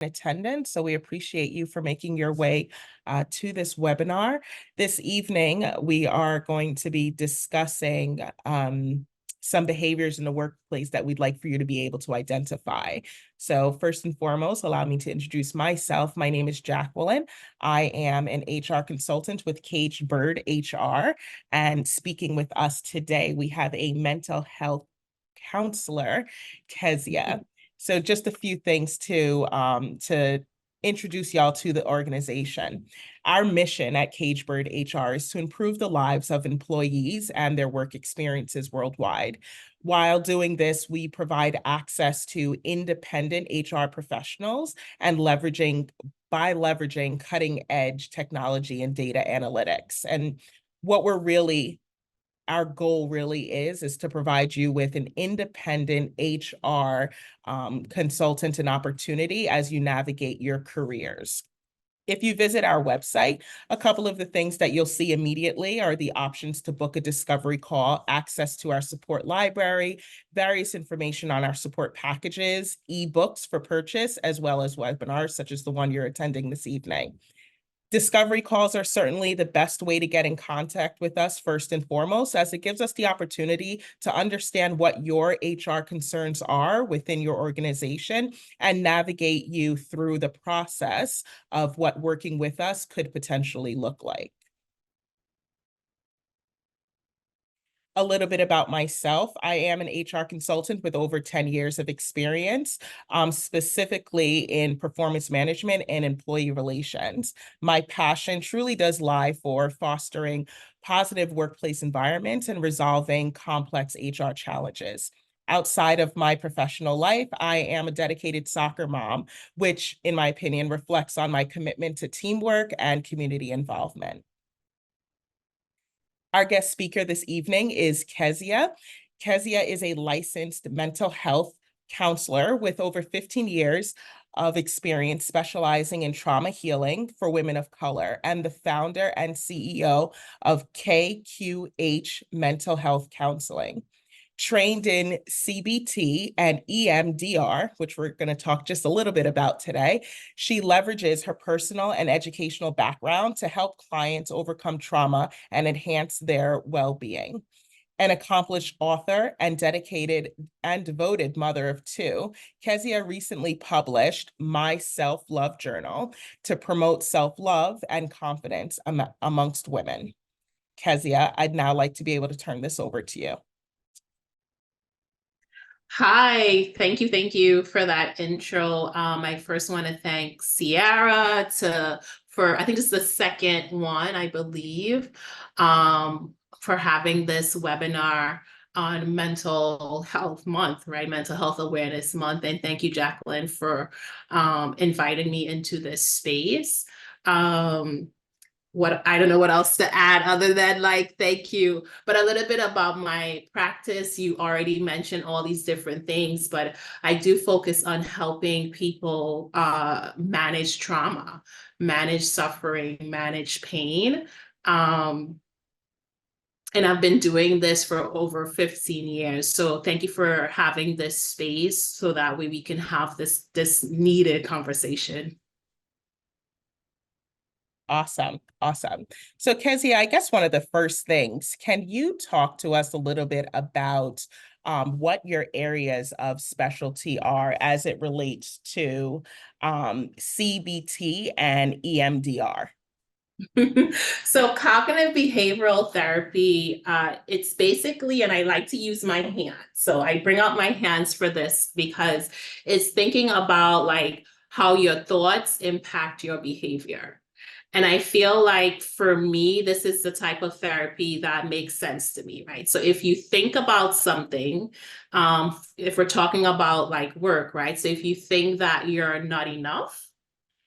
attendance. So we appreciate you for making your way to this webinar. This evening, we are going to be discussing some behaviors in the workplace that we'd like for you to be able to identify. So first and foremost, allow me to introduce myself. My name is Jacqueline. I am an HR consultant with Caged Bird HR. And speaking with us today, we have a mental health counselor, Kezia. So just a few things to introduce y'all to the organization. Our mission at Caged Bird HR is to improve the lives of employees and their work experiences worldwide. While doing this, we provide access to independent HR professionals and leveraging cutting edge technology and data analytics. And what our goal really is to provide you with an independent HR consultant and opportunity as you navigate your careers. If you visit our website, a couple of the things that you'll see immediately are the options to book a discovery call, access to our support library, various information on our support packages, ebooks for purchase, as well as webinars such as the one you're attending this evening. Discovery calls are certainly the best way to get in contact with us first and foremost, as it gives us the opportunity to understand what your HR concerns are within your organization and navigate you through the process of what working with us could potentially look like. A little bit about myself. I am an HR consultant with over 10 years of experience, specifically in performance management and employee relations. My passion truly does lie for fostering positive workplace environments and resolving complex HR challenges. Outside of my professional life, I am a dedicated soccer mom, which, in my opinion, reflects on my commitment to teamwork and community involvement. Our guest speaker this evening is Kezia. Kezia is a licensed mental health counselor with over 15 years of experience specializing in trauma healing for women of color, and the founder and CEO of KQH Mental Health Counseling. Trained in CBT and EMDR, which we're going to talk just a little bit about today, she leverages her personal and educational background to help clients overcome trauma and enhance their well-being. An accomplished author and dedicated and devoted mother of two, Kezia recently published My Self-Love Journal to promote self-love and confidence amongst women. Kezia, I'd now like to be able to turn this over to you. Hi, thank you for that intro. I first want to thank Sierra for I think it's the second one, I believe, for having this webinar on Mental Health Month, right? Mental Health Awareness Month. And thank you, Jacqueline, for inviting me into this space. I don't know what else to add other than thank you, but a little bit about my practice. You already mentioned all these different things, but I do focus on helping people manage trauma, manage suffering, manage pain. And I've been doing this for over 15 years. So thank you for having this space so that way we can have this needed conversation. Awesome. So Kezia, I guess one of the first things, can you talk to us a little bit about what your areas of specialty are as it relates to CBT and EMDR? So cognitive behavioral therapy, it's basically, and I like to use my hands. So I bring out my hands for this because it's thinking about how your thoughts impact your behavior. And I feel like for me, this is the type of therapy that makes sense to me, right? So if you think about something, if we're talking about work, right? So if you think that you're not enough,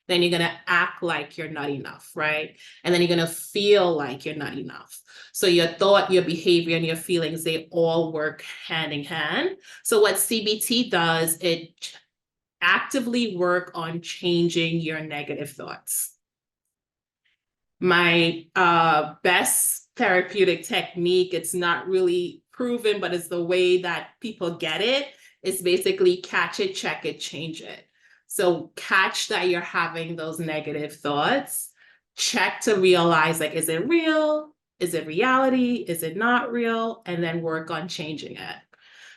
then you're going to act like you're not enough, right? And then you're going to feel like you're not enough. So your thought, your behavior, and your feelings, they all work hand in hand. So what CBT does, it actively work on changing your negative thoughts. My best therapeutic technique, it's not really proven, but it's the way that people get it, is basically catch it, check it, change it. So catch that you're having those negative thoughts. Check to realize, like, is it real? Is it reality? Is it not real? And then work on changing it.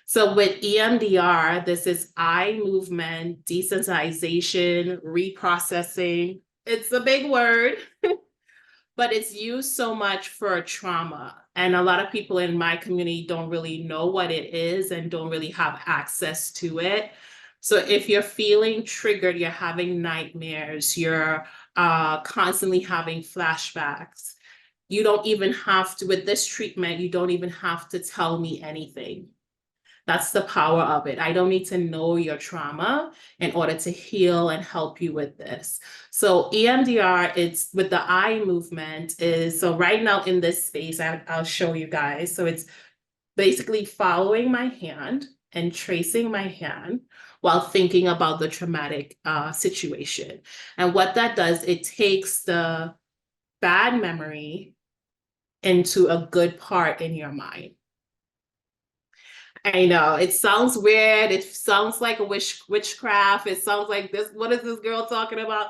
So with EMDR, this is eye movement, desensitization, reprocessing. It's a big word, but it's used so much for trauma. And a lot of people in my community don't really know what it is and don't really have access to it. So if you're feeling triggered, you're having nightmares, you're constantly having flashbacks, you don't even have to, with this treatment, you don't even have to tell me anything. That's the power of it. I don't need to know your trauma in order to heal and help you with this. So EMDR, it's with the eye movement is, so right now in this space, I'll show you guys. So it's basically following my hand and tracing my hand while thinking about the traumatic situation. And what that does, it takes the bad memory into a good part in your mind. I know it sounds weird. It sounds like a witchcraft. It sounds like this. What is this girl talking about?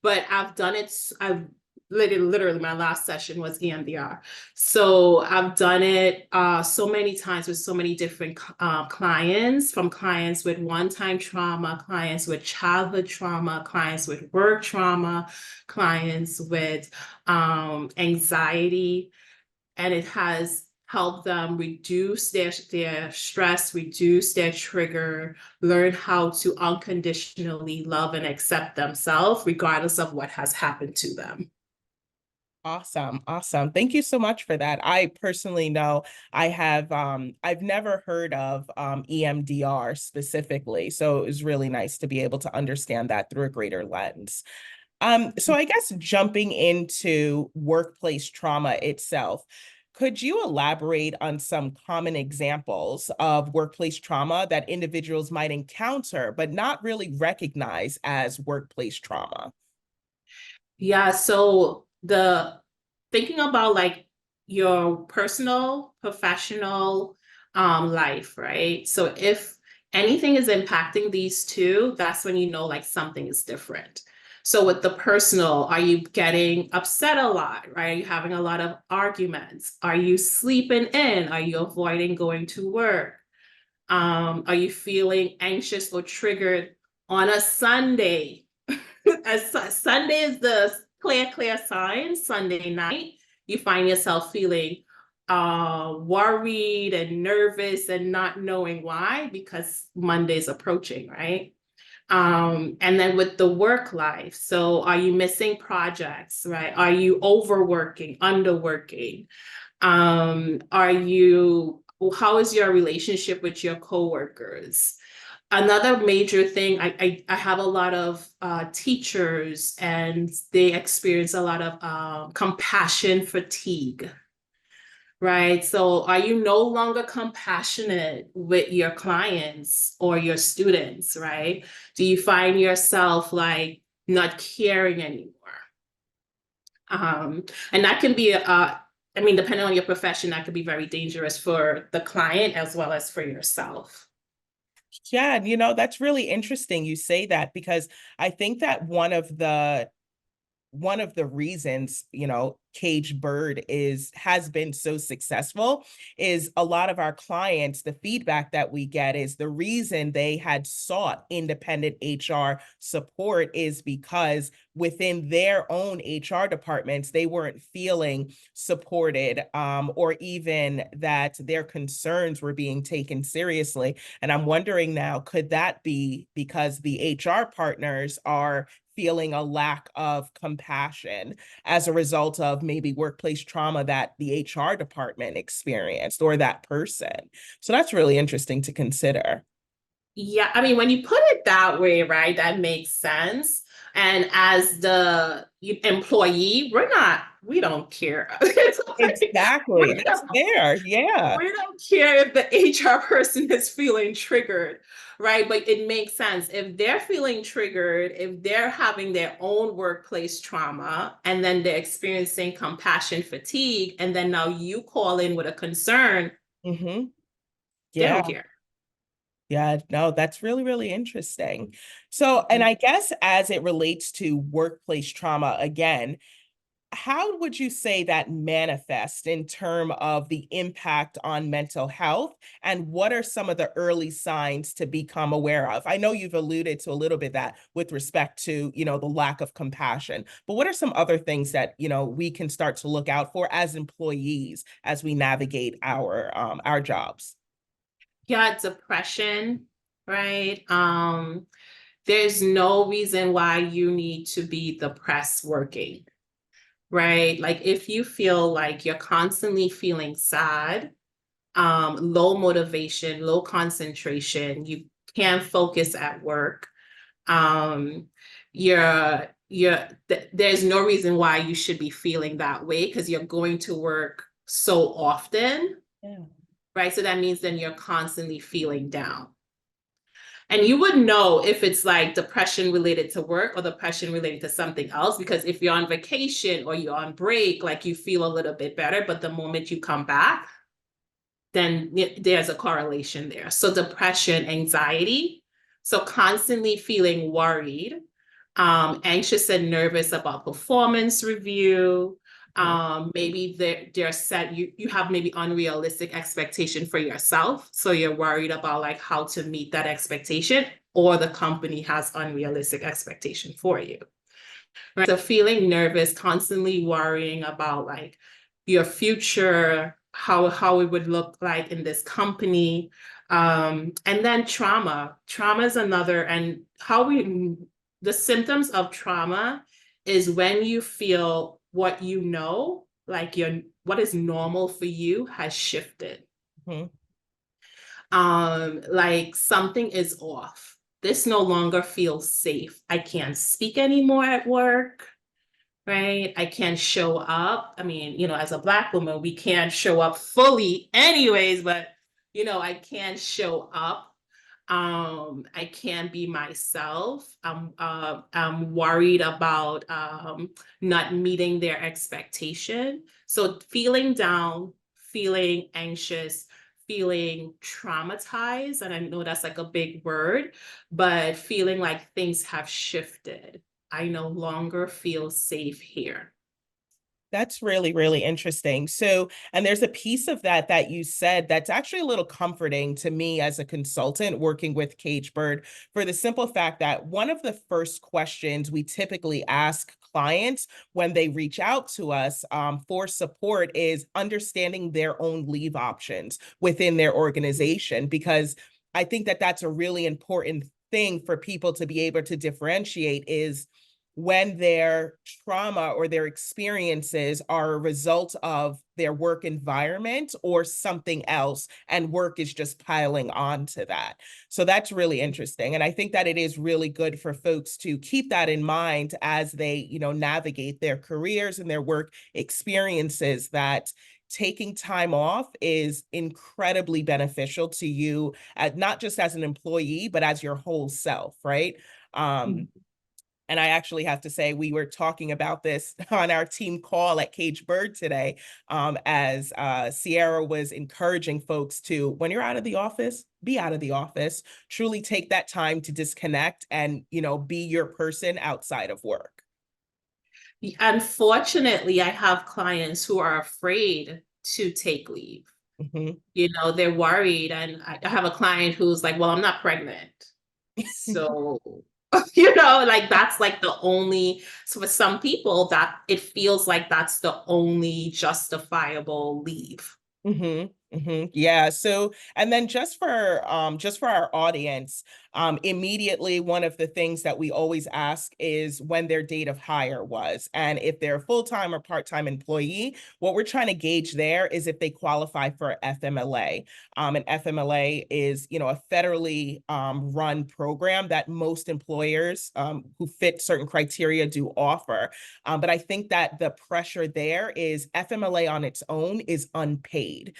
But I've done it. I've literally my last session was EMDR. So I've done it so many times with so many different clients, from clients with one-time trauma, clients with childhood trauma, clients with work trauma, clients with anxiety, and it has helped them reduce their stress, reduce their trigger, learn how to unconditionally love and accept themselves, regardless of what has happened to them. Awesome. Awesome. Thank you so much for that. I personally know I have I've never heard of EMDR specifically, so it was really nice to be able to understand that through a greater lens. So I guess jumping into workplace trauma itself, could you elaborate on some common examples of workplace trauma that individuals might encounter, but not really recognize as workplace trauma? Yeah, so the thinking about like your personal, professional life, right? So if anything is impacting these two, that's when you know like something is different. So with the personal, are you getting upset a lot, right? Are you having a lot of arguments? Are you sleeping in? Are you avoiding going to work? Are you feeling anxious or triggered on a Sunday? Sunday is the clear sign. Sunday night, you find yourself feeling worried and nervous and not knowing why, because Monday's approaching, right? And then with the work life, so are you missing projects, right? Are you overworking, underworking? How is your relationship with your coworkers? Another major thing, I have a lot of teachers, and they experience a lot of compassion fatigue, right? So are you no longer compassionate with your clients or your students, right? Do you find yourself like not caring anymore? And that can be, I mean, depending on your profession, that could be very dangerous for the client as well as for yourself. Yeah, that's really interesting you say that, because I think that one of the reasons, Caged Bird has been so successful is a lot of our clients, the feedback that we get is the reason they had sought independent HR support is because within their own HR departments, they weren't feeling supported, or even that their concerns were being taken seriously. And I'm wondering now, could that be because the HR partners are feeling a lack of compassion as a result of maybe workplace trauma that the HR department experienced or that person? So that's really interesting to consider. Yeah, I mean, when you put it that way, right, that makes sense. And as the employee, we don't care. It's like, Exactly. That's fair. Yeah. we don't care if the HR person is feeling triggered, right? But it makes sense. If they're feeling triggered, if they're having their own workplace trauma, and then they're experiencing compassion fatigue, and then now you call in with a concern, Hmm. they Yeah. don't care. Yeah, no, that's really, really interesting. So, and I guess as it relates to workplace trauma, again, how would you say that manifests in terms of the impact on mental health? And what are some of the early signs to become aware of? I know you've alluded to a little bit that with respect to, the lack of compassion, but what are some other things that, we can start to look out for as employees as we navigate our jobs? Yeah, depression, right? There's no reason why you need to be depressed working, right? Like if you feel like you're constantly feeling sad, low motivation, low concentration, you can't focus at work. Um, there's no reason why you should be feeling that way because you're going to work so often, Yeah. right? So that means then you're constantly feeling down. And you would know if it's like depression related to work or depression related to something else, because if you're on vacation or you're on break, like you feel a little bit better, but the moment you come back, then there's a correlation there. So depression, anxiety, so constantly feeling worried, anxious and nervous about performance review. Maybe they're set, you have maybe unrealistic expectation for yourself. So you're worried about like how to meet that expectation, or the company has unrealistic expectation for you. Right. So feeling nervous, constantly worrying about like your future, how it would look like in this company. And then trauma. Trauma is another, and the symptoms of trauma is when you feel what you know, like what is normal for you has shifted. Mhm. Like something is off. This no longer feels safe. I can't speak anymore at work, right? I can't show up. I mean, as a Black woman, we can't show up fully anyways, but I can't show up. I can't be myself. I'm worried about not meeting their expectation. So feeling down, feeling anxious, feeling traumatized, and I know that's like a big word, but feeling like things have shifted. I no longer feel safe here. That's really, really interesting. So, and there's a piece of that you said that's actually a little comforting to me as a consultant working with CageBird, for the simple fact that one of the first questions we typically ask clients when they reach out to us for support is understanding their own leave options within their organization, because I think that that's a really important thing for people to be able to differentiate is when their trauma or their experiences are a result of their work environment or something else, and work is just piling on to that. So that's really interesting. And I think that it is really good for folks to keep that in mind as they, navigate their careers and their work experiences, that taking time off is incredibly beneficial to you, not just as an employee, but as your whole self, right? Um, and I actually have to say, we were talking about this on our team call at CageBird today, as Sierra was encouraging folks to, when you're out of the office, be out of the office, truly take that time to disconnect and, be your person outside of work. Unfortunately, I have clients who are afraid to take leave. Mhm. They're worried. And I have a client who's like, well, I'm not pregnant. So, like that's like the only, so for some people that it feels like that's the only justifiable leave. Yeah. So, and then just for our audience, immediately one of the things that we always ask is when their date of hire was, and if they're a full-time or part-time employee. What we're trying to gauge there is if they qualify for FMLA. And FMLA is, a federally run program that most employers who fit certain criteria do offer. But I think that the pressure there is FMLA on its own is unpaid.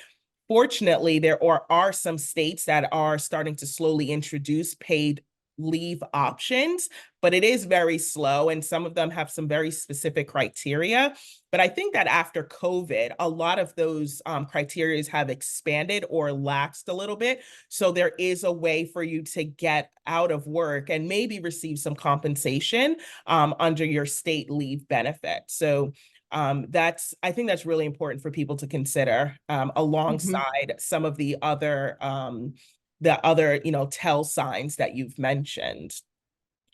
Fortunately, there are some states that are starting to slowly introduce paid leave options, but it is very slow. And some of them have some very specific criteria. But I think that after COVID, a lot of those criteria have expanded or laxed a little bit. So there is a way for you to get out of work and maybe receive some compensation under your state leave benefit. So I think that's really important for people to consider alongside some of the other tell signs that you've mentioned.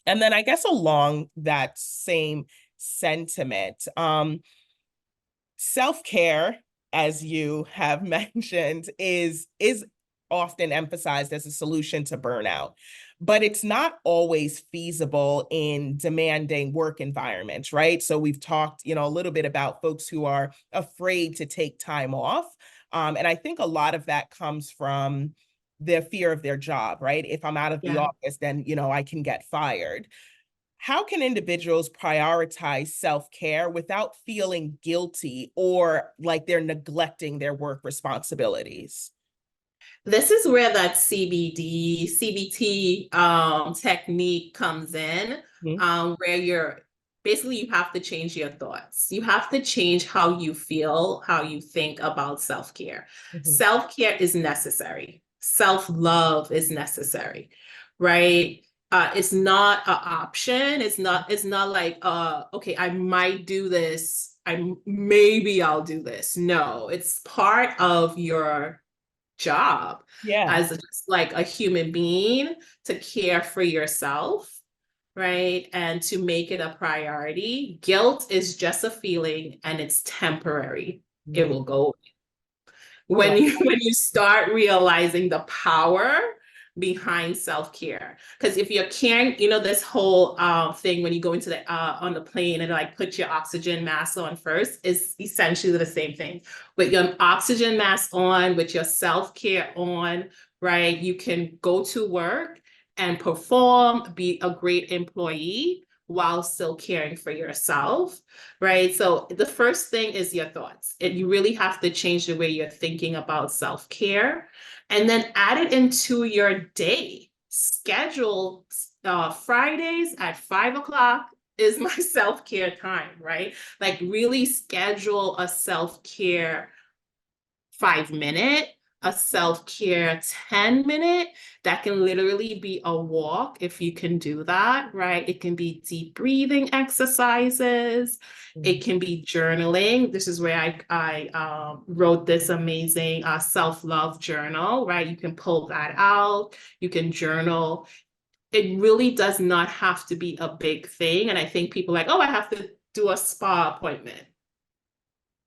And then I guess along that same sentiment, self-care, as you have mentioned, is often emphasized as a solution to burnout, but it's not always feasible in demanding work environments, right? So we've talked, a little bit about folks who are afraid to take time off. And I think a lot of that comes from the fear of their job, right? If I'm out of the office, then, I can get fired. How can individuals prioritize self-care without feeling guilty or like they're neglecting their work responsibilities? This is where that CBT technique comes in, where you have to change your thoughts. You have to change how you feel, how you think about self-care. Self-care is necessary. Self-love is necessary, right? It's not an option. It's not like, okay, I might do this. Maybe I'll do this. No, it's part of your job as just like a human being to care for yourself, right? And to make it a priority. Guilt is just a feeling and it's temporary. It will go when you start realizing the power behind self-care. Because if you're caring, this whole thing when you go into the on the plane and like put your oxygen mask on first is essentially the same thing. With your oxygen mask on, with your self-care on, right? You can go to work and perform, be a great employee while still caring for yourself, right? So the first thing is your thoughts. You really have to change the way you're thinking about self-care, and then add it into your day. Schedule Fridays at 5:00 is my self-care time, right? Like really schedule a self-care 5-minute, a self-care 10-minute. That can literally be a walk if you can do that, right? It can be deep breathing exercises. It can be journaling. This is where I wrote this amazing self-love journal, right? You can pull that out. You can journal. It really does not have to be a big thing. And I think people are like, oh, I have to do a spa appointment.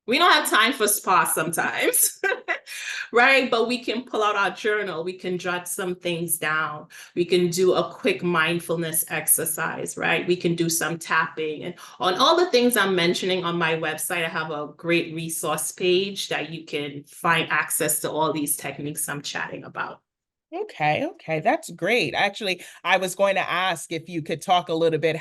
We don't have time for spa sometimes, right? But we can pull out our journal. We can jot some things down. We can do a quick mindfulness exercise, right? We can do some tapping. And on all the things I'm mentioning on my website, I have a great resource page that you can find access to all these techniques I'm chatting about. Okay, that's great. Actually, I was going to ask if you could talk a little bit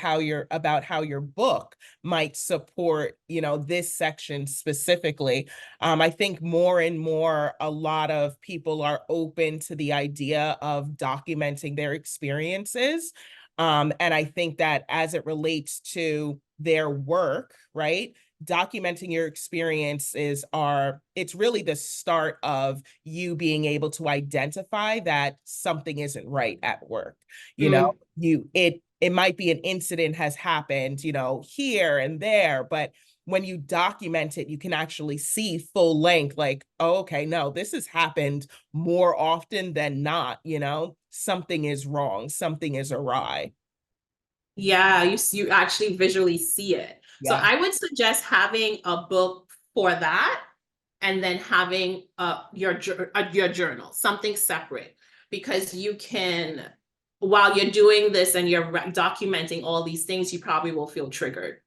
about how your book might support, this section specifically. I think more and more, a lot of people are open to the idea of documenting their experiences. And I think that as it relates to their work, right? Documenting your experiences it's really the start of you being able to identify that something isn't right at work. It might be an incident has happened, here and there, but when you document it, you can actually see full length, like, oh, okay, no, this has happened more often than not, something is wrong, something is awry. Yeah, you actually visually see it. So Yeah. I would suggest having a book for that, and then having your journal, something separate, because you can, while you're doing this and you're documenting all these things, you probably will feel triggered,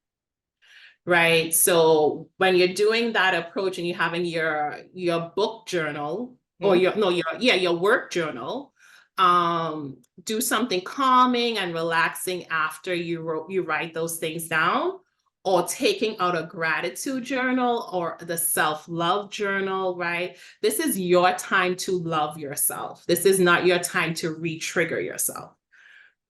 right? So when you're doing that approach and you're having your book journal or your work journal, do something calming and relaxing after you write those things down, or taking out a gratitude journal or the self-love journal, right? This is your time to love yourself. This is not your time to re-trigger yourself,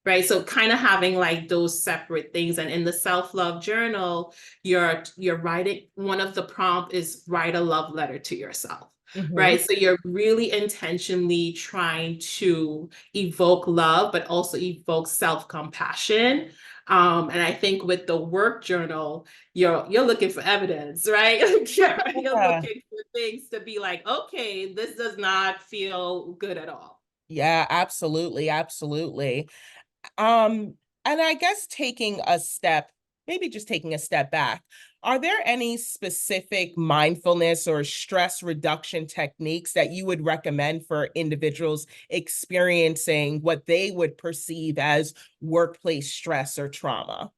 right? So kind of having like those separate things. And in the self-love journal, you're writing, one of the prompt is write a love letter to yourself. Mhm. Right. So you're really intentionally trying to evoke love, but also evoke self-compassion. And I think with the work journal, you're looking for evidence, right? You're Yeah. looking for things to be like, okay, this does not feel good at all. Yeah, absolutely, absolutely. Um, and I guess taking a step, maybe just taking a step back, are there any specific mindfulness or stress reduction techniques that you would recommend for individuals experiencing what they would perceive as workplace stress or trauma?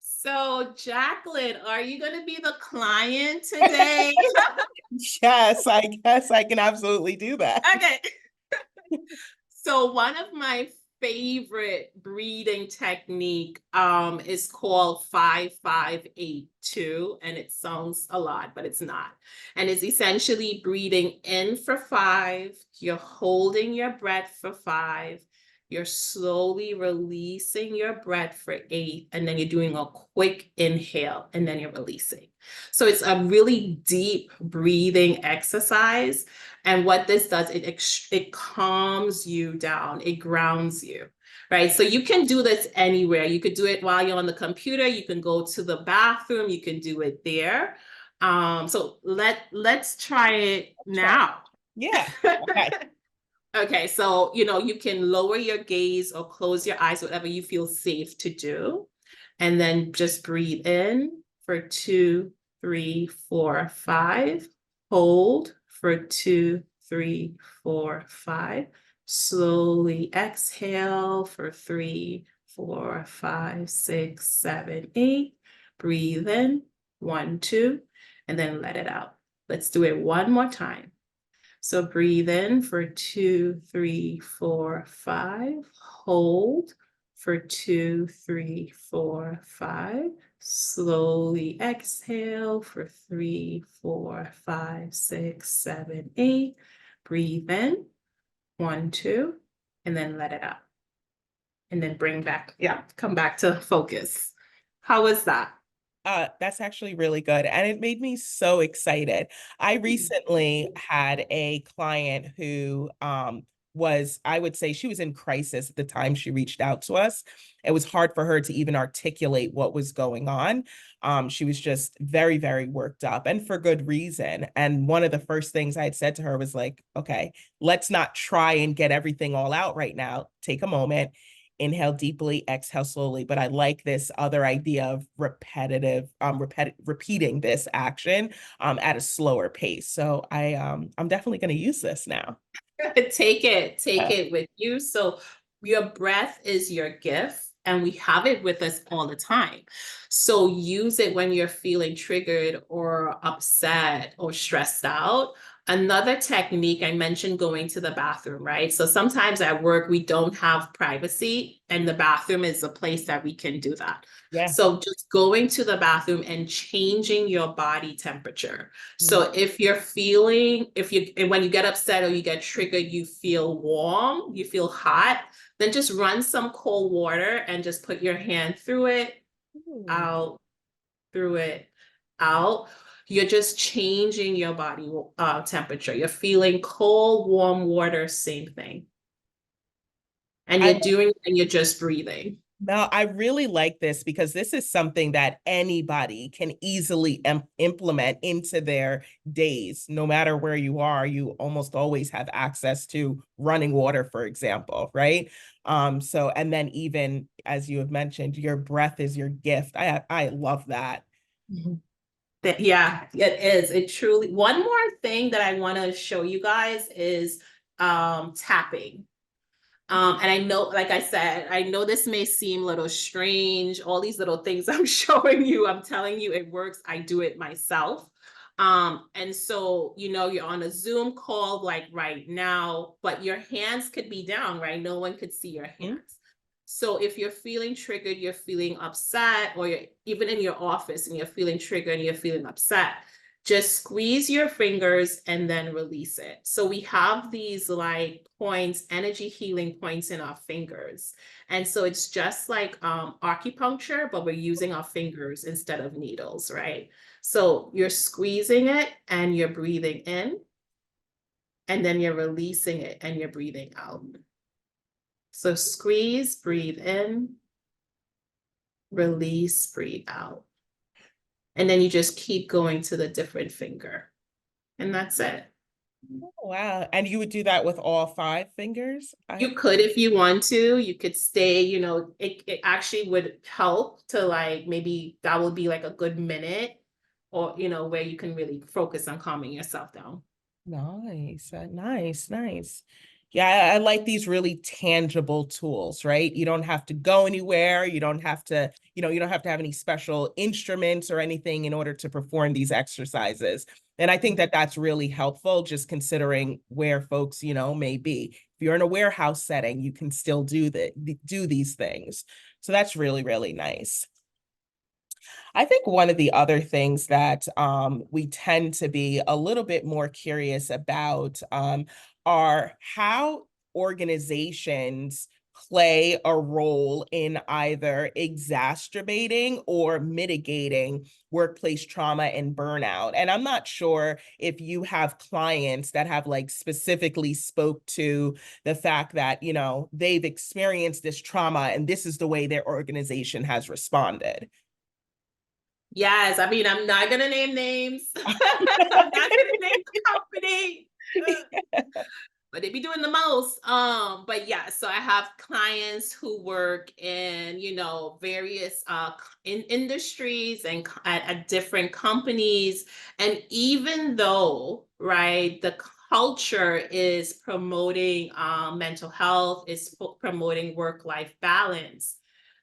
So, Jacqueline, are you going to be the client today? Yes, I guess I can absolutely do that. Okay. So one of my favorite breathing technique is called 5582, and it sounds a lot, but it's not. And it's essentially breathing in for 5, you're holding your breath for 5, you're slowly releasing your breath for 8, and then you're doing a quick inhale and then you're releasing. So it's a really deep breathing exercise. And what this does, it calms you down, it grounds you, right? So you can do this anywhere. You could do it while you're on the computer. You can go to the bathroom. You can do it there. So let's try it Try. now. Yeah. Okay. Okay, so you can lower your gaze or close your eyes, whatever you feel safe to do, and then just breathe in for 2, 3, 4, 5. Hold for 2, 3, 4, 5. Slowly exhale for 3, 4, 5, 6, 7, 8. Breathe in 1, 2, and then let it out. Let's do it one more time. So breathe in for 2, 3, 4, 5. Hold for 2, 3, 4, 5. Slowly exhale for 3, 4, 5, 6, 7, 8. Breathe in 1, 2, and then let it out. And then bring back, come back to focus. How was that? That's actually really good. And it made me so excited. I recently had a client who was, I would say she was in crisis at the time she reached out to us. It was hard for her to even articulate what was going on. She was just very, very worked up and for good reason. And one of the first things I had said to her was like, okay, let's not try and get everything all out right now. Take a moment, inhale deeply, exhale slowly. But I like this other idea of repeating this action at a slower pace. So I'm definitely going to use this now. Take Yeah. it with you. So your breath is your gift, and we have it with us all the time. So use it when you're feeling triggered or upset or stressed out. Another technique, I mentioned going to the bathroom, right? So sometimes at work, we don't have privacy, and the bathroom is a place that we can do that. Yeah. So just going to the bathroom and changing your body temperature. Mm. So if you're feeling, and when you get upset or you get triggered, you feel warm, you feel hot, then just run some cold water and just put your hand through it, Ooh. out, through it, out. You're just changing your body temperature. You're feeling cold, warm water, same thing. And I you're doing it and you're just breathing. No, I really like this because this is something that anybody can easily implement into their days. No matter where you are, you almost always have access to running water, for example, right? So and then even as you have mentioned, your breath is your gift. I love that. Mhm. Yeah, it is. It truly. One more thing that I want to show you guys is tapping. And I know, like I said, I know this may seem a little strange, all these little things I'm showing you, I'm telling you it works. I do it myself. And so, you're on a Zoom call like right now, but your hands could be down, right? No one could see your Mhm. hands. So if you're feeling triggered, you're feeling upset, or you're even in your office and you're feeling triggered and you're feeling upset, just squeeze your fingers and then release it. So we have these like points, energy healing points in our fingers. And so it's just like acupuncture, but we're using our fingers instead of needles, right? So you're squeezing it and you're breathing in, and then you're releasing it and you're breathing out. So squeeze, breathe in, release, breathe out. And then you just keep going to the different finger. And that's it. Oh, wow. And you would do that with all 5 fingers? You could, if you want to, you could stay, it actually would help to like, maybe that would be like a good minute, or, where you can really focus on calming yourself down. Nice, nice. Yeah, I like these really tangible tools, right? You don't have to go anywhere. You don't have to, you don't have to have any special instruments or anything in order to perform these exercises. And I think that that's really helpful, just considering where folks, may be. If you're in a warehouse setting, you can still do these things. So that's really, really nice. I think one of the other things that we tend to be a little bit more curious about are how organizations play a role in either exacerbating or mitigating workplace trauma and burnout. And I'm not sure if you have clients that have like specifically spoke to the fact that, they've experienced this trauma and this is the way their organization has responded. Yes, I mean, I'm not gonna name names. I'm not gonna name the company. But they be doing the most. But yeah, so I have clients who work in, various in industries and at different companies. And even though, right, the culture is promoting mental health, is promoting work-life balance,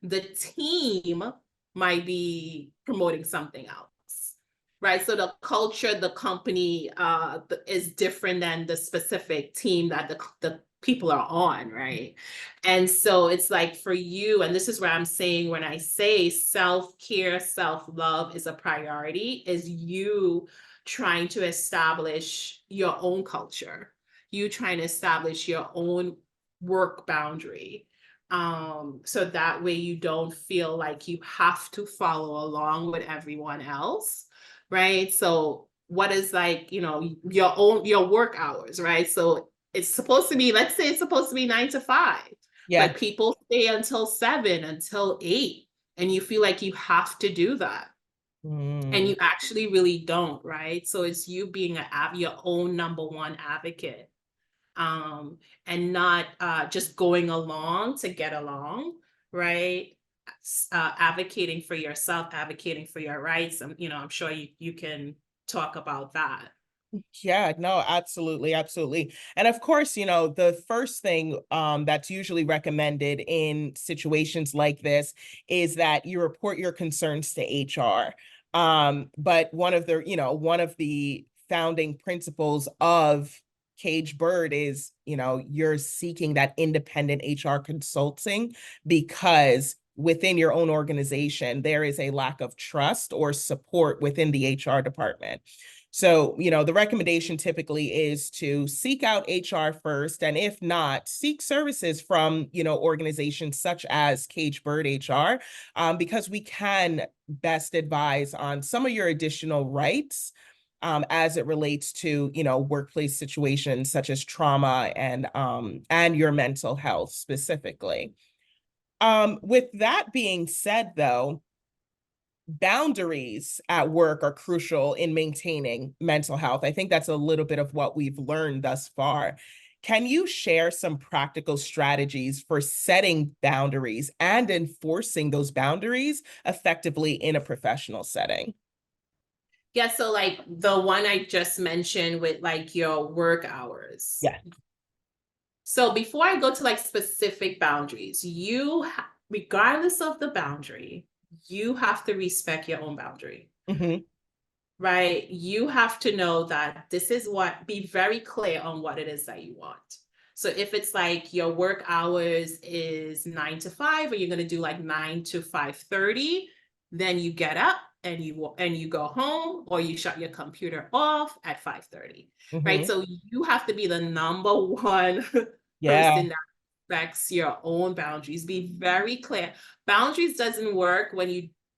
the team might be promoting something else. Right. So the culture, the company is different than the specific team that the people are on. Right. And so it's like for you, and this is where I'm saying when I say self-care, self-love is a priority, is you trying to establish your own culture, you trying to establish your own work boundary. So that way you don't feel like you have to follow along with everyone else. Right. So what is like, your work hours, right? So it's supposed to be, let's say it's supposed to be 9 to 5, Yeah. but people stay until 7, until 8, and you feel like you have to do that. And you actually really don't, right? So it's you being your own number one advocate, and not just going along to get along, right? Advocating for yourself, advocating for your rights. I'm sure you can talk about that. Yeah, no, absolutely, absolutely. And of course, the first thing that's usually recommended in situations like this is that you report your concerns to HR. But one of the founding principles of Caged Bird is, you're seeking that independent HR consulting because within your own organization, there is a lack of trust or support within the HR department. So, the recommendation typically is to seek out HR first, and if not, seek services from, organizations such as Caged Bird HR, because we can best advise on some of your additional rights as it relates to, workplace situations such as trauma and your mental health specifically. With that being said, though, boundaries at work are crucial in maintaining mental health. I think that's a little bit of what we've learned thus far. Can you share some practical strategies for setting boundaries and enforcing those boundaries effectively in a professional setting? Yeah, so like the one I just mentioned with like your work hours. Yeah. So before I go to like specific boundaries, regardless of the boundary, you have to respect your own boundary. Mm-hmm. Right? You have to know that be very clear on what it is that you want. So if it's like your work hours is 9 to 5, or you're going to do like 9 to 5:30, then you get up, and you go home, or you shut your computer off at 5:30, right? Mhm. So you have to be the number one Yeah. person that respects your own boundaries. Be very clear. Boundaries doesn't work when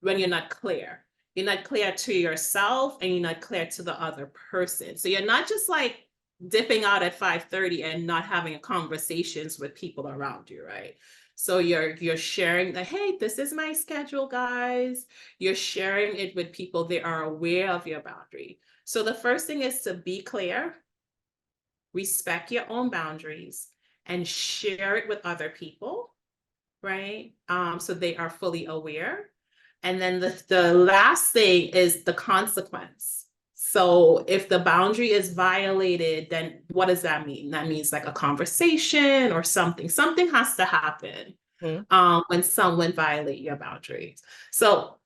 you're not clear. You're not clear to yourself and you're not clear to the other person. So you're not just like dipping out at 5:30 and not having conversations with people around you, right? So you're sharing the, hey, this is my schedule, guys. You're sharing it with people. They are aware of your boundary. So the first thing is to be clear, respect your own boundaries, and share it with other people, right? So they are fully aware. And then the last thing is the consequence. So if the boundary is violated, then what does that mean? That means like a conversation or something. Something has to happen Mhm. when someone violate your boundaries. So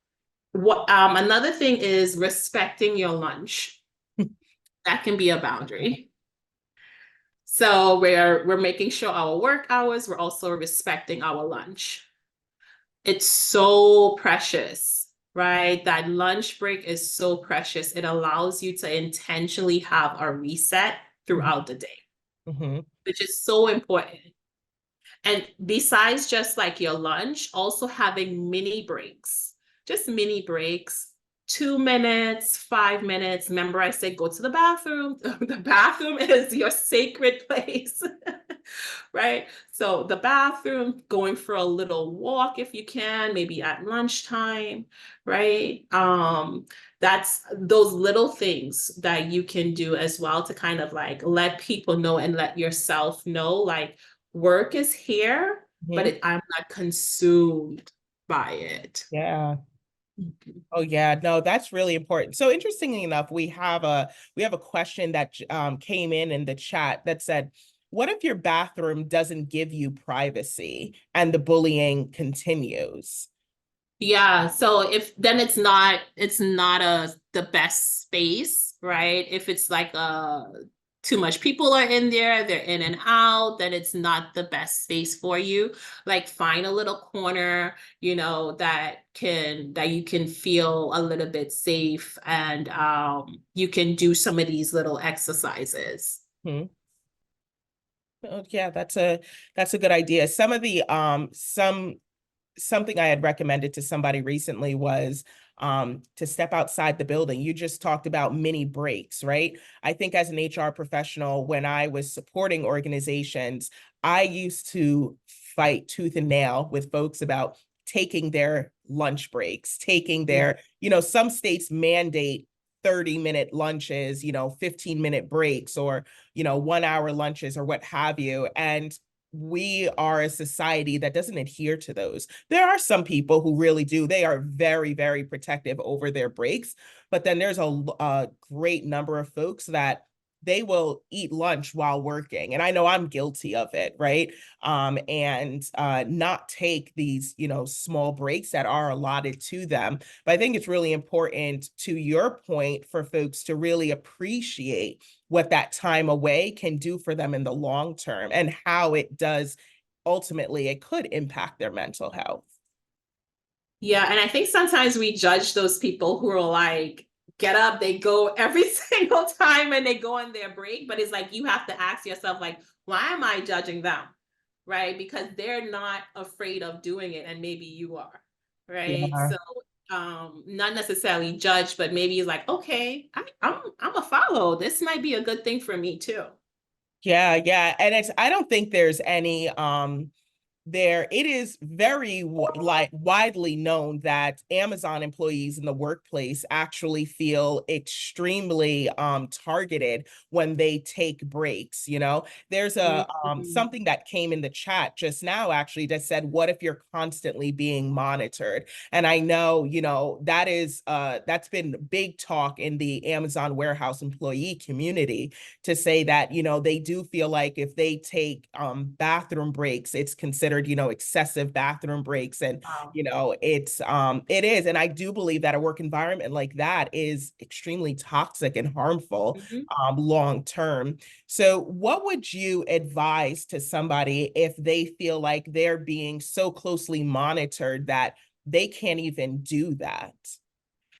what another thing is respecting your lunch. That can be a boundary. So we're making sure our work hours, we're also respecting our lunch. It's so precious, right? That lunch break is so precious. It allows you to intentionally have a reset throughout the day, Mhm. which is so important. And besides just like your lunch, also having mini breaks, just mini breaks, 2 minutes, 5 minutes. Remember, I said go to the bathroom. The bathroom is your sacred place, right? So the bathroom, going for a little walk if you can, maybe at lunchtime, right? That's those little things that you can do as well to kind of like let people know and let yourself know, like, work is here, but Mhm. I'm not consumed by it. Yeah. Oh yeah, no, that's really important. So interestingly enough, we have a question that came in the chat that said, "What if your bathroom doesn't give you privacy and the bullying continues?" Yeah, so if then it's not the best space, right? If it's like too much people are in there, they're in and out, then it's not the best space for you. Like find a little corner, that you can feel a little bit safe, and you can do some of these little exercises. Hmm. Oh, yeah, that's a good idea. Some of the something I had recommended to somebody recently was to step outside the building. You just talked about mini breaks, right? I think as an HR professional, when I was supporting organizations, I used to fight tooth and nail with folks about taking their lunch breaks, taking Yeah. their, some states mandate 30-minute lunches, 15-minute breaks, or 1 hour lunches, or what have you. And we are a society that doesn't adhere to those. There are some people who really do. They are very, very protective over their breaks. But then there's a great number of folks that they will eat lunch while working. And I know I'm guilty of it, right? And not take these, small breaks that are allotted to them. But I think it's really important, to your point, for folks to really appreciate what that time away can do for them in the long term, and how it does ultimately, it could impact their mental health. Yeah, and I think sometimes we judge those people who are like, get up, they go every single time and they go on their break. But it's like you have to ask yourself, like, why am I judging them? Right? Because they're not afraid of doing it, and maybe you are, right? Yeah. So not necessarily judge, but maybe it's like, okay, I'm a follow. This might be a good thing for me too. Yeah, yeah. And I don't think there's any it is very like widely known that Amazon employees in the workplace actually feel extremely targeted when they take breaks. There's a Mhm. something that came in the chat just now actually that said, what if you're constantly being monitored? And I know, that's been big talk in the Amazon warehouse employee community, to say that, they do feel like if they take bathroom breaks, it's considered, excessive bathroom breaks. And, Wow. it is. And I do believe that a work environment like that is extremely toxic and harmful Mhm. long term. So what would you advise to somebody if they feel like they're being so closely monitored that they can't even do that?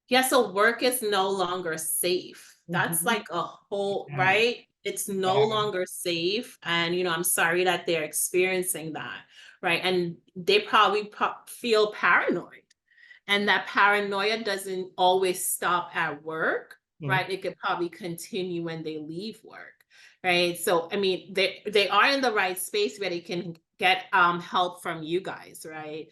Yeah, so work is no longer safe. That's Mhm. like a whole, Yeah, right? It's no yeah. longer safe. And, I'm sorry that they're experiencing that, right? And they probably feel paranoid. And that paranoia doesn't always stop at work, Mhm. right? It could probably continue when they leave work, right? So, I mean, they are in the right space where they can get help from you guys, right?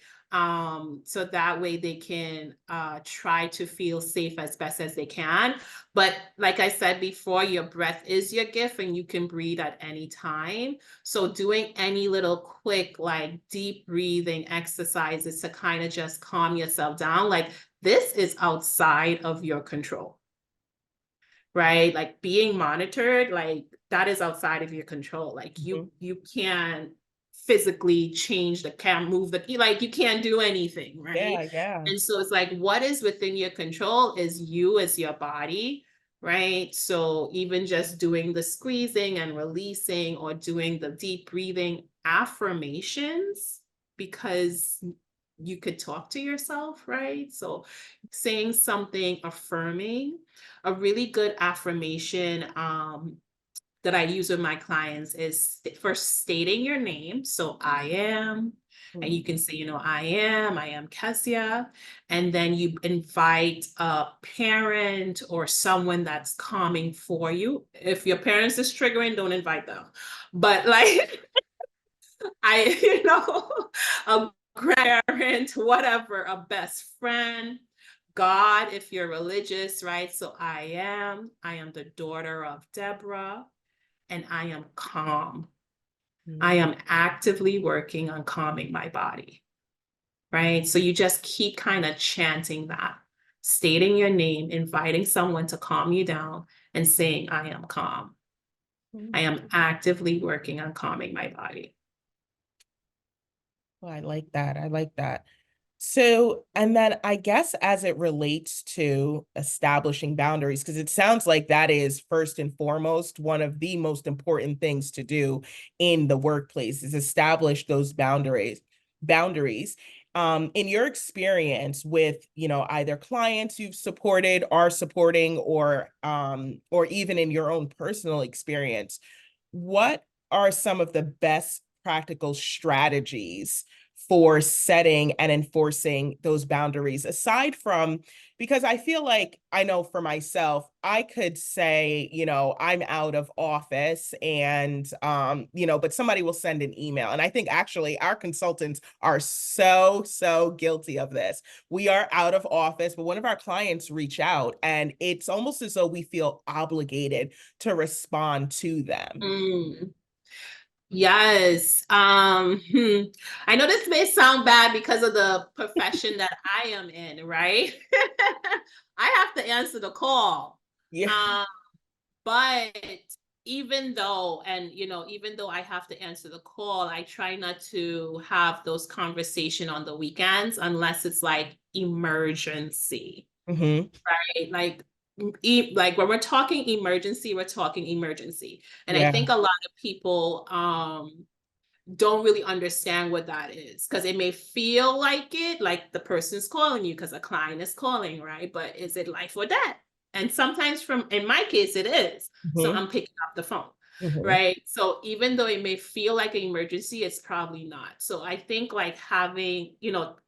So that way they can try to feel safe as best as they can. But like I said before, your breath is your gift and you can breathe at any time. So doing any little quick, like deep breathing exercises to kind of just calm yourself down, like this is outside of your control, right? Like being monitored, like that is outside of your control. Like you Mhm. you can't physically change the can't move the like you can't do anything, right? Yeah, yeah. And so it's like what is within your control is you as your body, right? So even just doing the squeezing and releasing or doing the deep breathing affirmations because you could talk to yourself, right? So saying something affirming, a really good affirmation that I use with my clients is first stating your name. So I am, and Mhm. you can say, I am Kessia. And then you invite a parent or someone that's calming for you. If your parents is triggering, don't invite them. But like, I, a grandparent, whatever, a best friend, God, if you're religious, right? So I am the daughter of Deborah, and I am calm. I Mhm. am actively working on calming my body, right? So you just keep kind of chanting that, stating your name, inviting someone to calm you down, and saying, I am calm. I Mhm. am actively working on calming my body. Well, I like that. I like that. So, and then I guess as it relates to establishing boundaries, because it sounds like that is first and foremost one of the most important things to do in the workplace is establish those boundaries. In your experience with, either clients you've supported, are supporting, or even in your own personal experience, what are some of the best practical strategies for setting and enforcing those boundaries aside from, because I feel like I know for myself I could say, I'm out of office and but somebody will send an email, and I think actually our consultants are so guilty of this. We are out of office, but one of our clients reach out and it's almost as though we feel obligated to respond to them. Mm. Yes. I know this may sound bad because of the profession that I am in, right? I have to answer the call. Yeah. Um, but even though I have to answer the call, I try not to have those conversation on the weekends unless it's like emergency, Hmm. right? Like when we're talking emergency, we're talking emergency. And I Yeah. think a lot of people don't really understand what that is because it may feel like it, like the person's calling you because a client is calling, right? But is it life or death? And sometimes in my case, it is. So Hmm. I'm picking up the phone, Hmm. right? So even though it may feel like an emergency, it's probably not. So I think like having,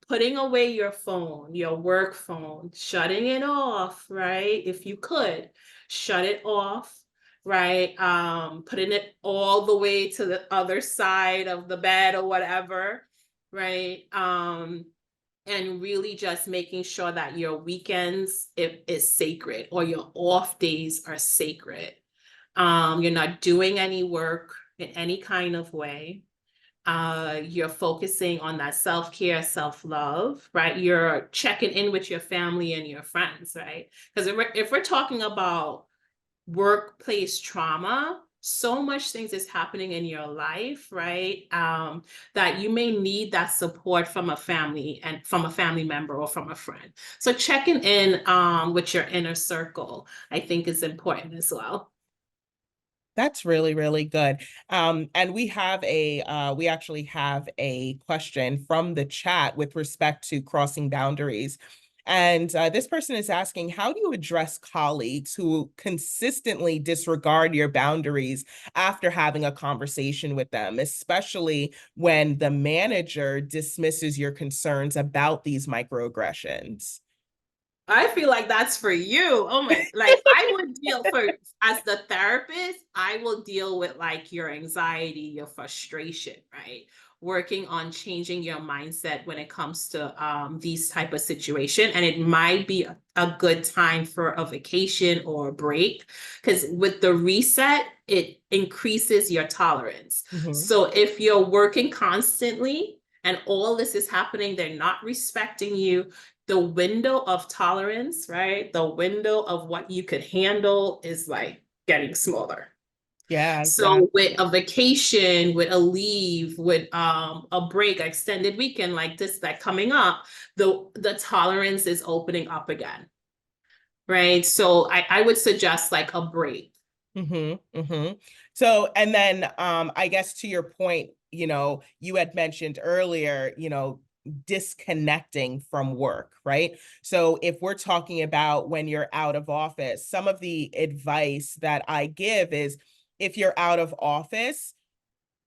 putting away your phone, your work phone, shutting it off, right? If you could, shut it off, right? Putting it all the way to the other side of the bed or whatever, right? And really just making sure that your weekends is sacred or your off days are sacred. You're not doing any work in any kind of way. You're focusing on that self-care, self-love, right? You're checking in with your family and your friends, right? Because if we're talking about workplace trauma, so much things is happening in your life, right? That you may need that support from a family and from a family member or from a friend. So checking in with your inner circle, I think is important as well. That's really, really good. And we actually have a question from the chat with respect to crossing boundaries. And this person is asking, how do you address colleagues who consistently disregard your boundaries after having a conversation with them, especially when the manager dismisses your concerns about these microaggressions? I feel like that's for you. Oh my, like I would deal for as the therapist, I will deal with like your anxiety, your frustration, right? Working on changing your mindset when it comes to these type of situation. And it might be a good time for a vacation or a break. Because with the reset, it increases your tolerance. Mhm. So if you're working constantly and all this is happening, they're not respecting you, the window of tolerance, right? The window of what you could handle is like getting smaller. Yeah, yeah. So with a vacation, with a leave, with a break, extended weekend like this that coming up, the tolerance is opening up again. Right. So I would suggest like a break. So, and then I guess to your point, you had mentioned earlier, disconnecting from work, right? So if we're talking about when you're out of office, some of the advice that I give is if you're out of office,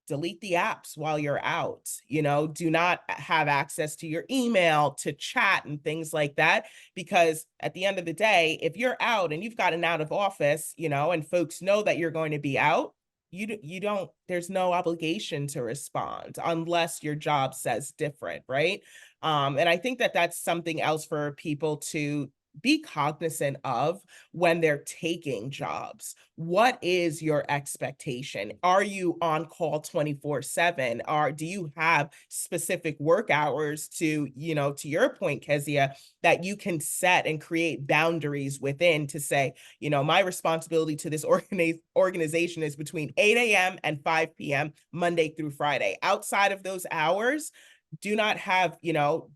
delete the apps while you're out. Do not have access to your email, to chat and things like that, because at the end of the day, if you're out and you've got an out of office, and folks know that you're going to be out, you don't, there's no obligation to respond unless your job says different, right? And I think that that's something else for people to be cognizant of when they're taking jobs. What is your expectation? Are you on call 24/7? Or do you have specific work hours to, to your point, Kezia, that you can set and create boundaries within to say, my responsibility to this organization is between 8 a.m. and 5 p.m. Monday through Friday. Outside of those hours, do not have,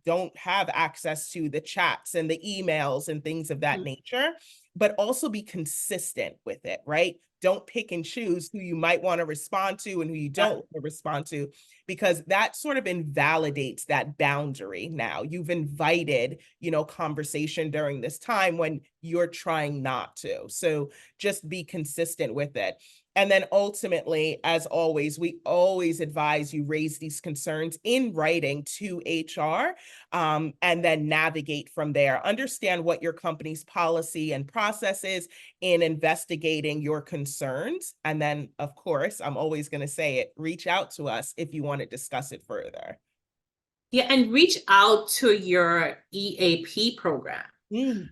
don't have access to the chats and the emails and things of that nature, but also be consistent with it, right? Don't pick and choose who you might want to respond to and who you don't want to respond to, because that sort of invalidates that boundary. Now you've invited, conversation during this time when you're trying not to. So just be consistent with it. And then ultimately, as always, we always advise you raise these concerns in writing to HR, and then navigate from there. Understand what your company's policy and process is in investigating your concerns. And then, of course, I'm always going to say it, reach out to us if you want to discuss it further. Yeah, and reach out to your EAP program.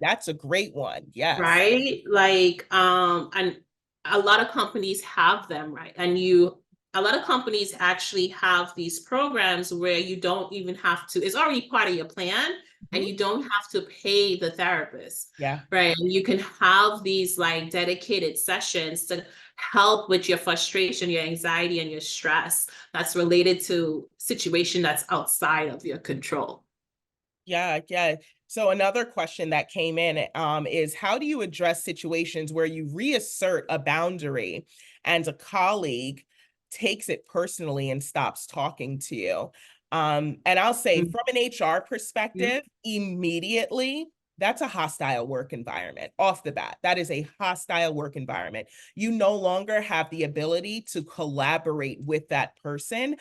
That's a great one. Yes. Right? Like, and a lot of companies have them, right? And a lot of companies actually have these programs where you don't even have to, it's already part of your plan and Mhm. you don't have to pay the therapist, Yeah. right? And you can have these like dedicated sessions to help with your frustration, your anxiety, and your stress that's related to situation that's outside of your control. Yeah, yeah. So another question that came in is how do you address situations where you reassert a boundary and a colleague takes it personally and stops talking to you? And I'll say from an HR Mhm. perspective, immediately, that's a hostile work environment off the bat. That is a hostile work environment. You no longer have the ability to collaborate with that person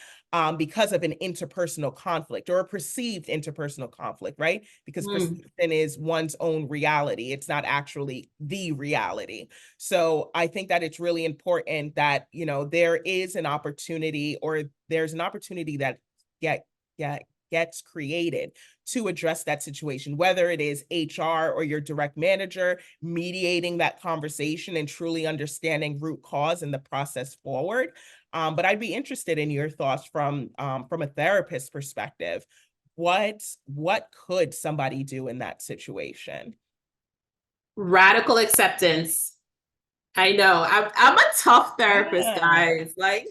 because of an interpersonal conflict or a perceived interpersonal conflict, right? Because Mm. perception is one's own reality. It's not actually the reality. So I think that it's really important that, there is an opportunity, or there's an opportunity that get, get gets created to address that situation, whether it is HR or your direct manager mediating that conversation and truly understanding root cause and the process forward. But I'd be interested in your thoughts from a therapist perspective. What could somebody do in that situation? Radical acceptance. I know. I'm a tough therapist, Yeah. guys. Like,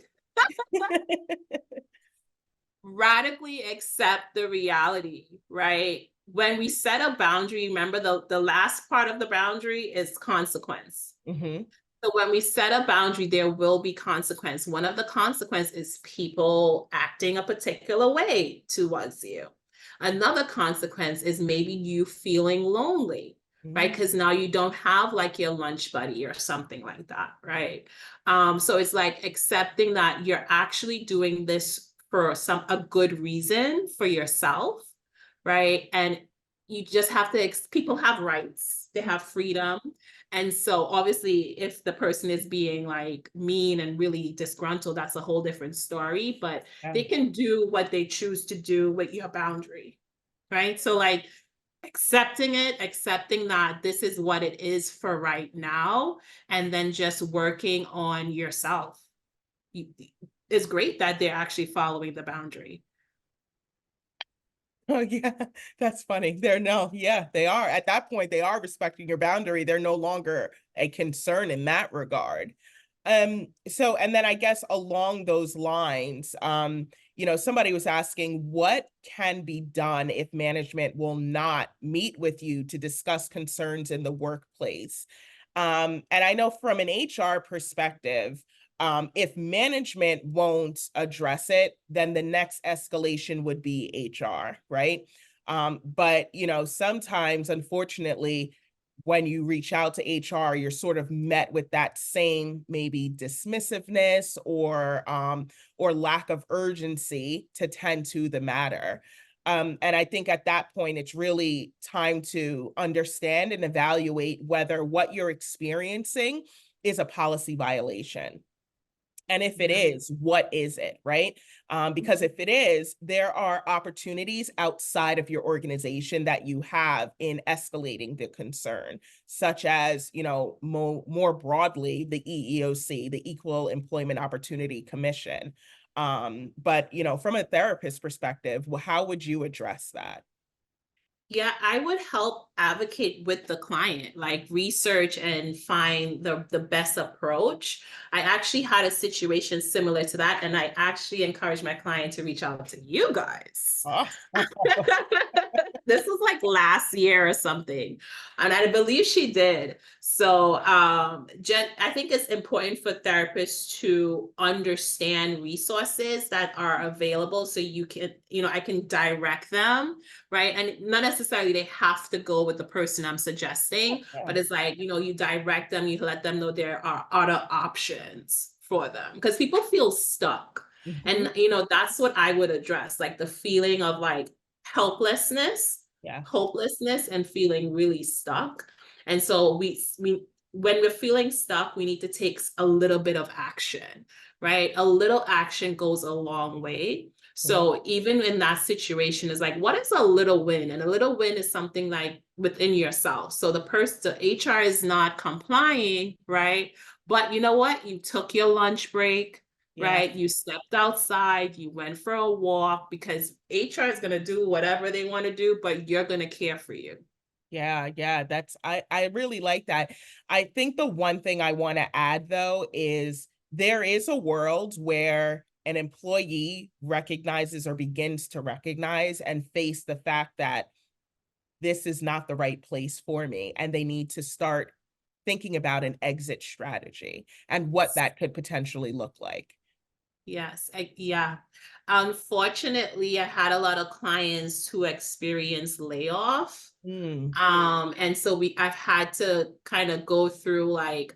radically accept the reality, right? When we set a boundary, remember the last part of the boundary is consequence. Hmm. So when we set a boundary, there will be consequence. One of the consequences is people acting a particular way towards you. Another consequence is maybe you feeling lonely, right? Mm. Because now you don't have like your lunch buddy or something like that, right? So it's like accepting that you're actually doing this for a good reason for yourself, right? And you just have to, people have rights, they have freedom. And so obviously if the person is being like mean and really disgruntled, that's a whole different story, but Yeah. they can do what they choose to do with your boundary, right? So like accepting it, accepting that this is what it is for right now, and then just working on yourself. It's great that they're actually following the boundary. Oh yeah, that's funny. Yeah, they are. At that point, they are respecting your boundary. They're no longer a concern in that regard. So and then I guess along those lines, somebody was asking what can be done if management will not meet with you to discuss concerns in the workplace. And I know from an HR perspective, if management won't address it, then the next escalation would be HR, right? But sometimes, unfortunately, when you reach out to HR, you're sort of met with that same maybe dismissiveness or lack of urgency to tend to the matter. And I think at that point, it's really time to understand and evaluate whether what you're experiencing is a policy violation. And if it Yeah. is, what is it, right? Because if it is, there are opportunities outside of your organization that you have in escalating the concern, such as, more broadly, the EEOC, the Equal Employment Opportunity Commission. But, from a therapist perspective, how would you address that? Yeah, I would help advocate with the client, like research and find the best approach. I actually had a situation similar to that, and I actually encouraged my client to reach out to you guys. Oh, This was like last year or something, and I believe she did. So Jen, I think it's important for therapists to understand resources that are available so you can, I can direct them, right? And not necessarily they have to go with the person I'm suggesting, yeah. but it's like, you direct them, you let them know there are other options for them because people feel stuck. Mhm. And that's what I would address, like the feeling of like helplessness, Yeah. hopelessness, and feeling really stuck. And so we when we're feeling stuck, we need to take a little bit of action, right? A little action goes a long way. Mhm. So even in that situation is like, what is a little win? And a little win is something like within yourself. So the HR is not complying, right? But you know what? You took your lunch break, Yeah. right? You stepped outside, you went for a walk because HR is going to do whatever they want to do, but you're going to care for you. Yeah, yeah, I really like that. I think the one thing I want to add though is there is a world where an employee recognizes or begins to recognize and face the fact that this is not the right place for me and they need to start thinking about an exit strategy and what that could potentially look like. Yes, yeah. Unfortunately, I had a lot of clients who experienced layoff. Mm, And so I've had to kind of go through like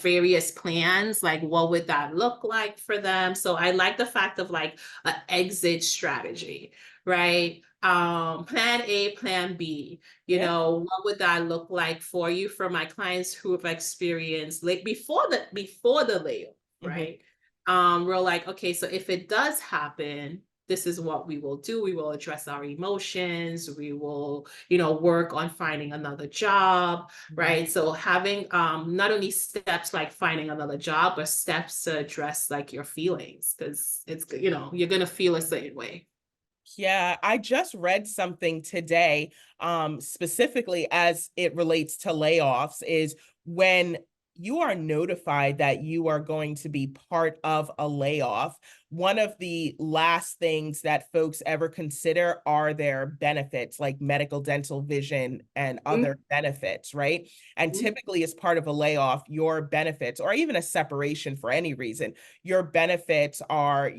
various plans, like what would that look like for them. So I like the fact of like an exit strategy, right? Plan A, plan B, yeah. what would that look like for you for my clients who have experienced like before the layoff, Mhm. right? We're like, okay, so if it does happen, this is what we will do. We will address our emotions. We will, work on finding another job, Mhm. right? So having not only steps like finding another job, but steps to address like your feelings, because you're gonna feel a certain way. Yeah, I just read something today, specifically as it relates to layoffs, is when you are notified that you are going to be part of a layoff, one of the last things that folks ever consider are their benefits, like medical, dental, vision, and other benefits, right? And Mhm. typically, as part of a layoff, your benefits, or even a separation for any reason, your benefits are,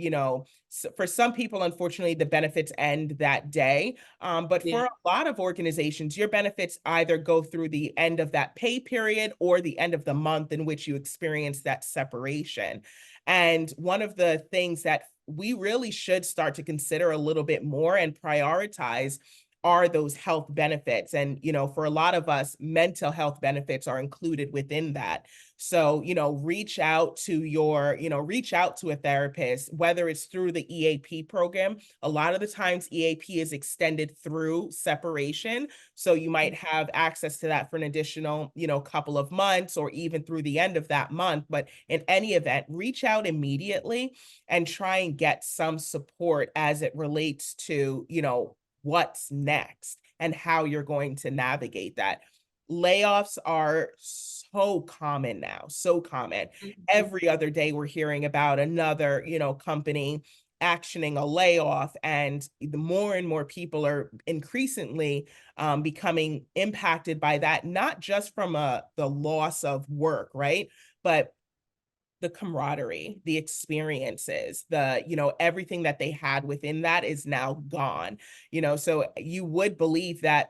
for some people, unfortunately, the benefits end that day. But Yeah. for a lot of organizations, your benefits either go through the end of that pay period or the end of the month in which you experience that separation. And one of the things that we really should start to consider a little bit more and prioritize are those health benefits. And, for a lot of us, mental health benefits are included within that. So, reach out to a therapist, whether it's through the EAP program. A lot of the times EAP is extended through separation. So you might have access to that for an additional, couple of months or even through the end of that month. But in any event, reach out immediately and try and get some support as it relates to, what's next and how you're going to navigate that. Layoffs are so common now, so common. Mhm. Every other day we're hearing about another, company actioning a layoff, and the more and more people are increasingly becoming impacted by that, not just from the loss of work, right? But the camaraderie, the experiences, everything that they had within that is now gone. So you would believe that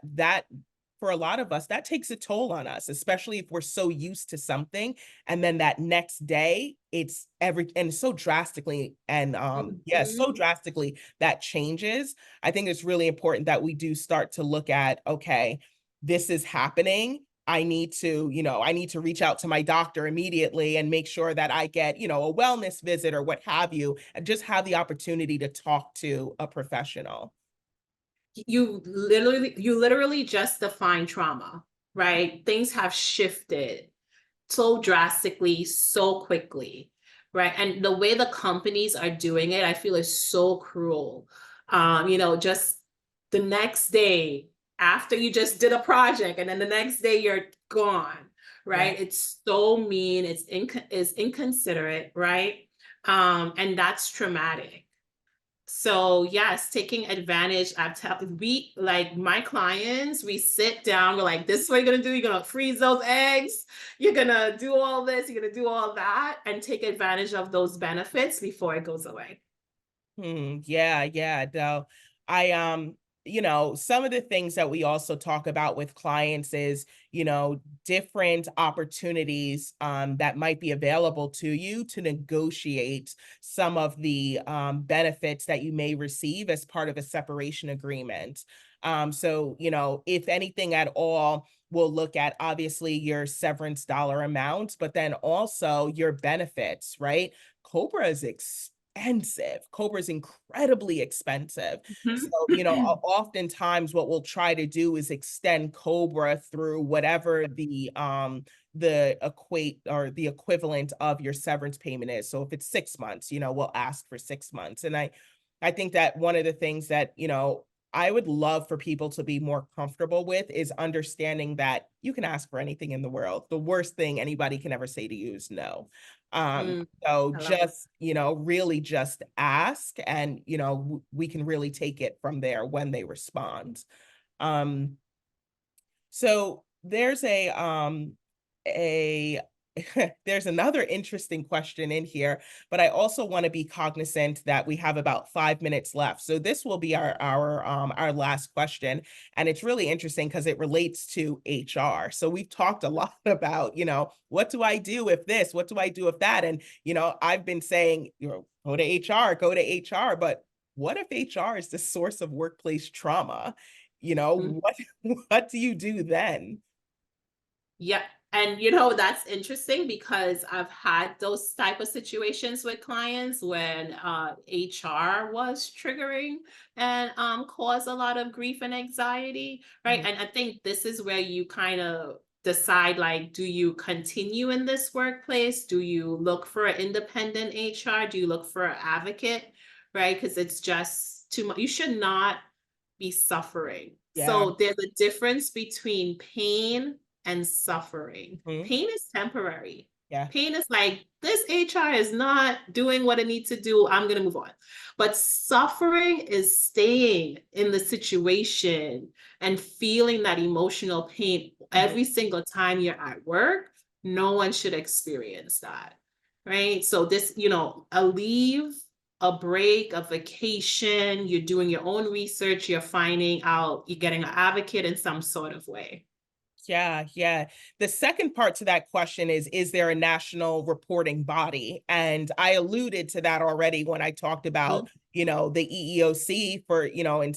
for a lot of us, that takes a toll on us, especially if we're so used to something. And then that next day, it's and so drastically, and yeah, so Mhm. drastically that changes. I think it's really important that we do start to look at, okay, this is happening. I need to reach out to my doctor immediately and make sure that I get, a wellness visit or what have you, and just have the opportunity to talk to a professional. You literally just define trauma, right? Things have shifted so drastically, so quickly, right? And the way the companies are doing it, I feel is so cruel. Just the next day after you just did a project, and then the next day you're gone, Yeah. right? It's so mean. It's inconsiderate, right? And that's traumatic. So yes, taking advantage. We like my clients, we sit down, we're like, this is what you're gonna do. You're gonna freeze those eggs, you're gonna do all this, you're gonna do all that, and take advantage of those benefits before it goes away. Yeah, yeah. No, some of the things that we also talk about with clients is, different opportunities that might be available to you to negotiate some of the benefits that you may receive as part of a separation agreement. So, if anything at all, we'll look at obviously your severance dollar amount, but then also your benefits, right? Cobra is expensive. Cobra is incredibly expensive. So, Mhm. oftentimes what we'll try to do is extend Cobra through whatever the equivalent of your severance payment is. So if it's 6 months, we'll ask for 6 months. And I think that one of the things that, I would love for people to be more comfortable with is understanding that you can ask for anything in the world. The worst thing anybody can ever say to you is no. Um, Mm, so I love it. just, really just ask, and, we can really take it from there when they respond. Um, so a there's another interesting question in here, but I also want to be cognizant that we have about 5 minutes left. So this will be our last question, and it's really interesting because it relates to HR. So we've talked a lot about, what do I do if this? What do I do if that? And I've been saying, go to HR, go to HR, but what if HR is the source of workplace trauma? Mm. What what do you do then? Yeah. And that's interesting because I've had those type of situations with clients when HR was triggering and caused a lot of grief and anxiety, right? Mhm. And I think this is where you kind of decide, like, do you continue in this workplace? Do you look for an independent HR? Do you look for an advocate, right? Because it's just too much. You should not be suffering. Yeah. So there's a difference between pain and suffering. Mhm. Pain is temporary. Yeah. Pain is like, this HR is not doing what it needs to do. I'm going to move on. But suffering is staying in the situation and feeling that emotional pain every single time you're at work. No one should experience that. Right. So this, a leave, a break, a vacation, you're doing your own research, you're finding out, you're getting an advocate in some sort of way. Yeah, yeah. The second part to that question is there a national reporting body? And I alluded to that already when I talked about, the EEOC for, and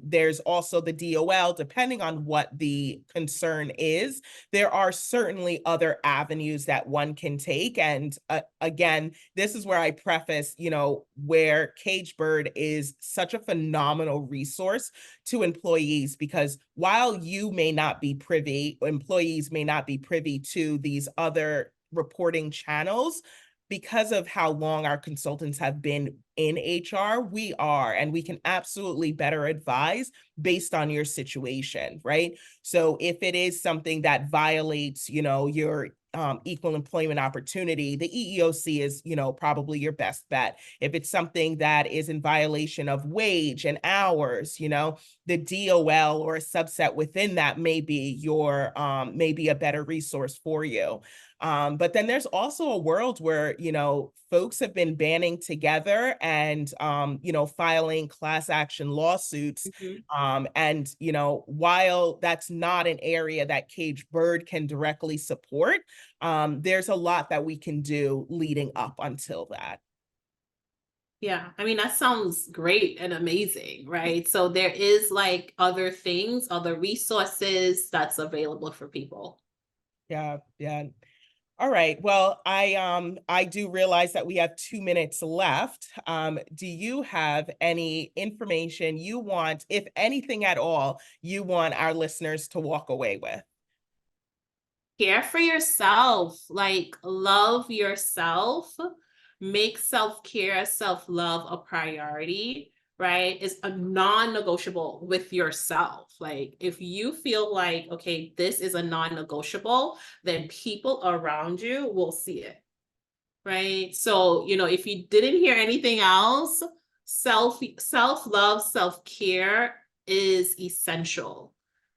there's also the DOL, depending on what the concern is. There are certainly other avenues that one can take. And again, this is where I preface, where CageBird is such a phenomenal resource to employees, because while you may not be privy, employees may not be privy to these other reporting channels, because of how long our consultants have been in HR, we are, and we can absolutely better advise based on your situation, right? So if it is something that violates, your equal employment opportunity, the EEOC is, probably your best bet. If it's something that is in violation of wage and hours, the DOL or a subset within that may be maybe a better resource for you. But then there's also a world where, folks have been banding together and, filing class action lawsuits. And, while that's not an area that CageBird can directly support, there's a lot that we can do leading up until that. Yeah, I mean, that sounds great and amazing, right? So there is like other things, other resources that's available for people. Yeah, yeah. All right. Well, I do realize that we have 2 minutes left. Do you have any information you want, if anything at all, you want our listeners to walk away with? Care for yourself, like love yourself, make self-care, self-love a priority, right? It's a non-negotiable with yourself. Like if you feel like, okay, this is a non-negotiable, then people around you will see it, right? So, if you didn't hear anything else, self-love, self-care is essential.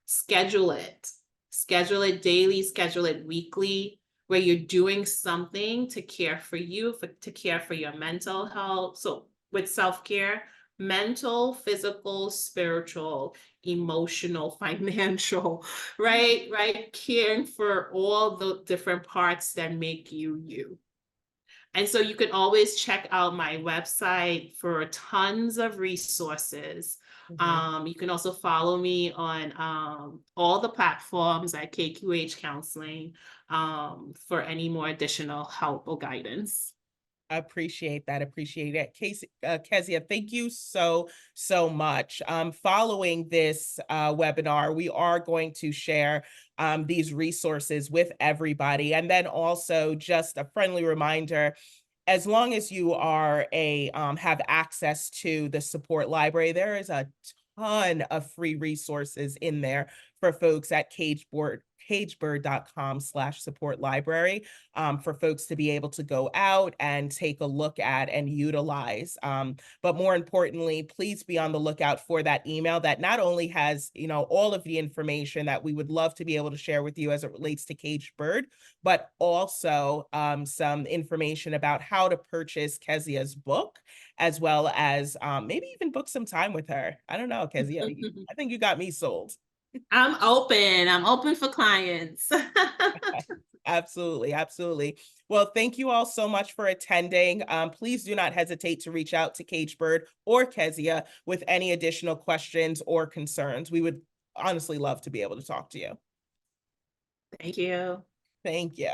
Schedule it. Schedule it daily, schedule it weekly, where you're doing something to care for you, to care for your mental health. So with self-care, mental, physical, spiritual, emotional, financial, right? Right? Caring for all the different parts that make you you. And so you can always check out my website for tons of resources. You can also follow me on all the platforms at KQH Counseling for any more additional help or guidance. Appreciate that. Appreciate it. Kezia, thank you so, so much. Following this webinar, we are going to share these resources with everybody. And then also just a friendly reminder, as long as you are have access to the support library, there is a ton of free resources in there for folks at cagebird.com/support library, for folks to be able to go out and take a look at and utilize. But more importantly, please be on the lookout for that email that not only has, all of the information that we would love to be able to share with you as it relates to CageBird, but also some information about how to purchase Kezia's book, as well as maybe even book some time with her. I don't know, Kezia. I think you got me sold. I'm open. I'm open for clients. Absolutely, absolutely. Well, thank you all so much for attending. Please do not hesitate to reach out to CageBird or Kezia with any additional questions or concerns. We would honestly love to be able to talk to you. Thank you. Thank you.